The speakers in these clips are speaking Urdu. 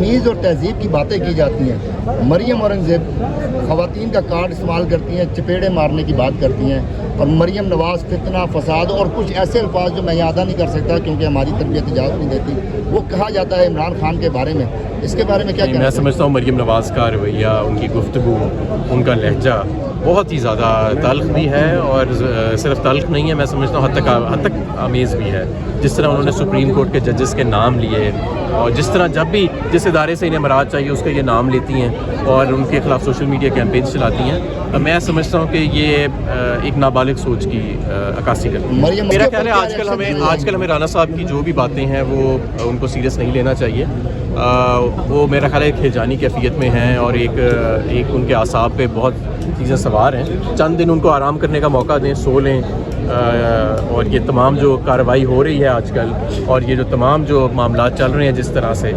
تمیز اور تہذیب کی باتیں کی جاتی ہیں. مریم اورنگزیب خواتین کا کارڈ استعمال کرتی ہیں, چپیڑے مارنے کی بات کرتی ہیں, اور مریم نواز فتنہ فساد اور کچھ ایسے الفاظ جو میں یاد نہیں کر سکتا کیونکہ ہماری تربیت اجازت نہیں دیتی, وہ کہا جاتا ہے عمران خان کے بارے میں. اس کے بارے میں کیا کہنا ہے؟ میں سمجھتا ہوں مریم نواز کا رویہ, ان کی گفتگو, ان کا لہجہ بہت ہی زیادہ تلخ بھی ہے, اور صرف تلخ نہیں ہے, میں سمجھتا ہوں حد تک آمیز بھی ہے. جس طرح انہوں نے سپریم کورٹ کے ججز کے نام لیے, اور جس طرح جب بھی جس ادارے سے انہیں امراض چاہیے اس کے یہ نام لیتی ہیں اور ان کے خلاف سوشل میڈیا کیمپینز چلاتی ہیں, میں سمجھتا ہوں کہ یہ ایک نابالغ سوچ کی عکاسی کرتی ہے. میرا خیال ہے آج کل ہمیں رانا صاحب کی جو بھی باتیں ہیں وہ ان کو سیریس نہیں لینا چاہیے. وہ میرا خیال ہے ایک ہیجانی کیفیت میں ہیں, اور ایک ان کے اعصاب پہ بہت چیزیں سوار ہیں. چند دن ان کو آرام کرنے کا موقع دیں, سو لیں, اور یہ تمام جو کارروائی ہو رہی ہے آج کل, اور یہ جو تمام جو معاملات چل رہے ہیں جس طرح سے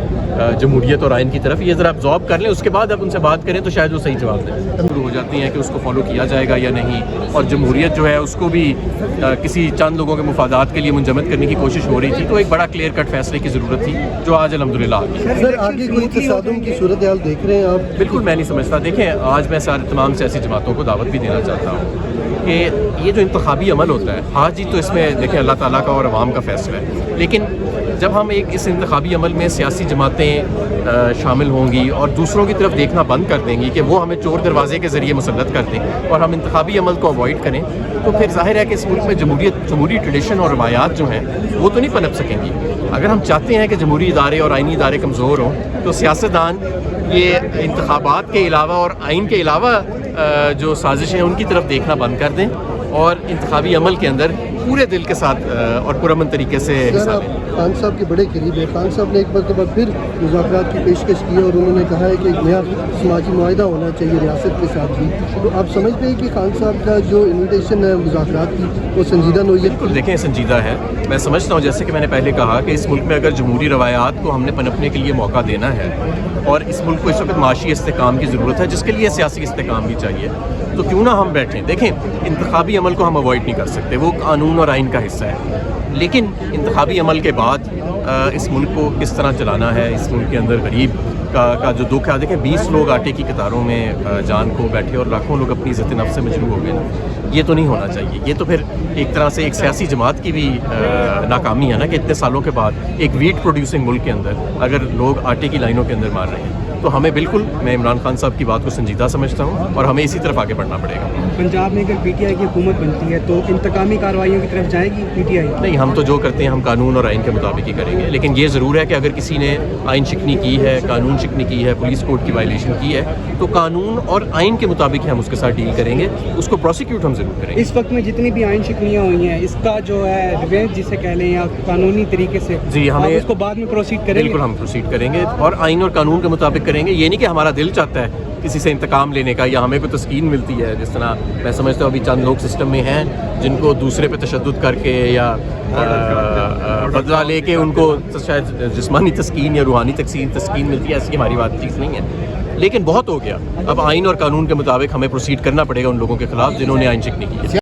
جمہوریت اور آئین کی طرف, یہ ذرا ابزارب کر لیں. اس کے بعد اب ان سے بات کریں تو شاید وہ صحیح جواب دیں. شروع ہو جاتی ہیں کہ اس کو فالو کیا جائے گا یا نہیں, اور جمہوریت جو ہے اس کو بھی کسی چند لوگوں کے مفادات کے لیے منجمد کرنے کی کوشش ہو رہی تھی. تو ایک بڑا کلیئر کٹ فیصلے کی ضرورت تھی جو آج الحمدللہ آ گئی. سر آگے کوئی تصادم کی صورتحال دیکھ رہے ہیں آپ؟ بالکل میں نہیں سمجھتا. دیکھیں, آج میں سارے تمام سیاسی جماعتوں کو دعوت بھی دینا چاہتا ہوں کہ یہ جو انتخابی عمل ہوتا ہے, ہاں جی, تو اس میں دیکھیں اللہ تعالیٰ کا اور عوام کا فیصلہ ہے, لیکن جب ہم اس انتخابی عمل میں سیاسی جماعتیں شامل ہوں گی اور دوسروں کی طرف دیکھنا بند کر دیں گی کہ وہ ہمیں چور دروازے کے ذریعے مسلط کر دیں, اور ہم انتخابی عمل کو اوائڈ کریں, تو پھر ظاہر ہے کہ اس ملک میں جمہوری ٹریڈیشن اور روایات جو ہیں وہ تو نہیں پنپ سکیں گی. اگر ہم چاہتے ہیں کہ جمہوری ادارے اور آئینی ادارے کمزور ہوں تو سیاستدان یہ انتخابات کے علاوہ اور آئین کے علاوہ جو سازشیں ہیں ان کی طرف دیکھنا بند کر دیں, اور انتخابی عمل کے اندر پورے دل کے ساتھ اور پرامن طریقے سے حصہ لیں. خان صاحب کے بڑے قریب ہیں. خان صاحب نے ایک مرتبہ پھر مذاکرات کی پیشکش کی, اور انہوں نے کہا ہے کہ ایک نیا سماجی معاہدہ ہونا چاہیے ریاست کے ساتھ بھی. تو آپ سمجھتے ہیں کہ خان صاحب کا جو انویٹیشن ہے مذاکرات کی وہ سنجیدہ نوعیت؟ بالکل, دیکھیں سنجیدہ ہے. میں سمجھتا ہوں جیسے کہ میں نے پہلے کہا کہ اس ملک میں اگر جمہوری روایات کو ہم نے پنپنے کے لیے موقع دینا ہے, اور اس ملک کو اس وقت معاشی استحکام کی ضرورت ہے جس کے لیے سیاسی استحکام بھی چاہیے, تو کیوں نہ ہم بیٹھیں. دیکھیں, انتخابی عمل کو ہم اوائڈ نہیں کر سکتے, وہ قانون اور آئین کا حصہ ہے, لیکن انتخابی عمل کے بعد اس ملک کو کس طرح چلانا ہے, اس ملک کے اندر غریب کا جو دکھ ہے. دیکھیں 20 لوگ آٹے کی قطاروں میں جان کو بیٹھے اور لاکھوں لوگ اپنی عزت نفس سے مجروح ہو گئے. یہ تو نہیں ہونا چاہیے. یہ تو پھر ایک طرح سے ایک سیاسی جماعت کی بھی ناکامی ہے نا, کہ اتنے سالوں کے بعد ایک ویٹ پروڈیوسنگ ملک کے اندر اگر لوگ آٹے کی لائنوں کے اندر مار رہے ہیں, تو ہمیں بالکل, میں عمران خان صاحب کی بات کو سنجیدہ سمجھتا ہوں, اور ہمیں اسی طرف آگے بڑھنا پڑے گا. پنجاب میں اگر پی ٹی آئی کی حکومت بنتی ہے تو انتقامی کارروائیوں کی طرف جائے گی پی ٹی آئی؟ نہیں, ہم تو جو کرتے ہیں ہم قانون اور آئین کے مطابق ہی کریں گے, لیکن یہ ضرور ہے کہ اگر کسی نے آئین شکنی کی ہے, قانون شکنی کی ہے, پولیس کوڈ کی وائلیشن کی ہے, تو قانون اور آئین کے مطابق ہم اس کے ساتھ ڈیل کریں گے, اس کو پروسیکیوٹ ہم ضرور کریں گے. اس وقت میں جتنی بھی آئین شکنیاں ہوئی ہیں, اس کا جو ہے ریونج جسے کہہ لیں یا قانونی طریقے سے, جی, ہمیں اس کو بعد میں پروسیڈ کریں گے؟ بالکل ہم پروسیڈ کریں گے, اور آئین اور قانون کے مطابق کریں گے. یہ نہیں کہ ہمارا دل چاہتا ہے کسی سے انتقام لینے کا, یا ہمیں کوئی تسکین ملتی ہے. جس طرح میں سمجھتا ہوں ابھی چند لوگ سسٹم میں ہیں جن کو دوسرے پہ تشدد کر کے یا بدلہ لے کے ان کو شاید جسمانی تسکین یا روحانی تسکین ملتی ہے. ایسی ہماری بات چیز نہیں ہے, لیکن بہت ہو گیا. اب آئین اور قانون کے مطابق ہمیں پروسیڈ کرنا پڑے گا ان لوگوں کے خلاف جنہوں نے آئین شکنی کی ہے.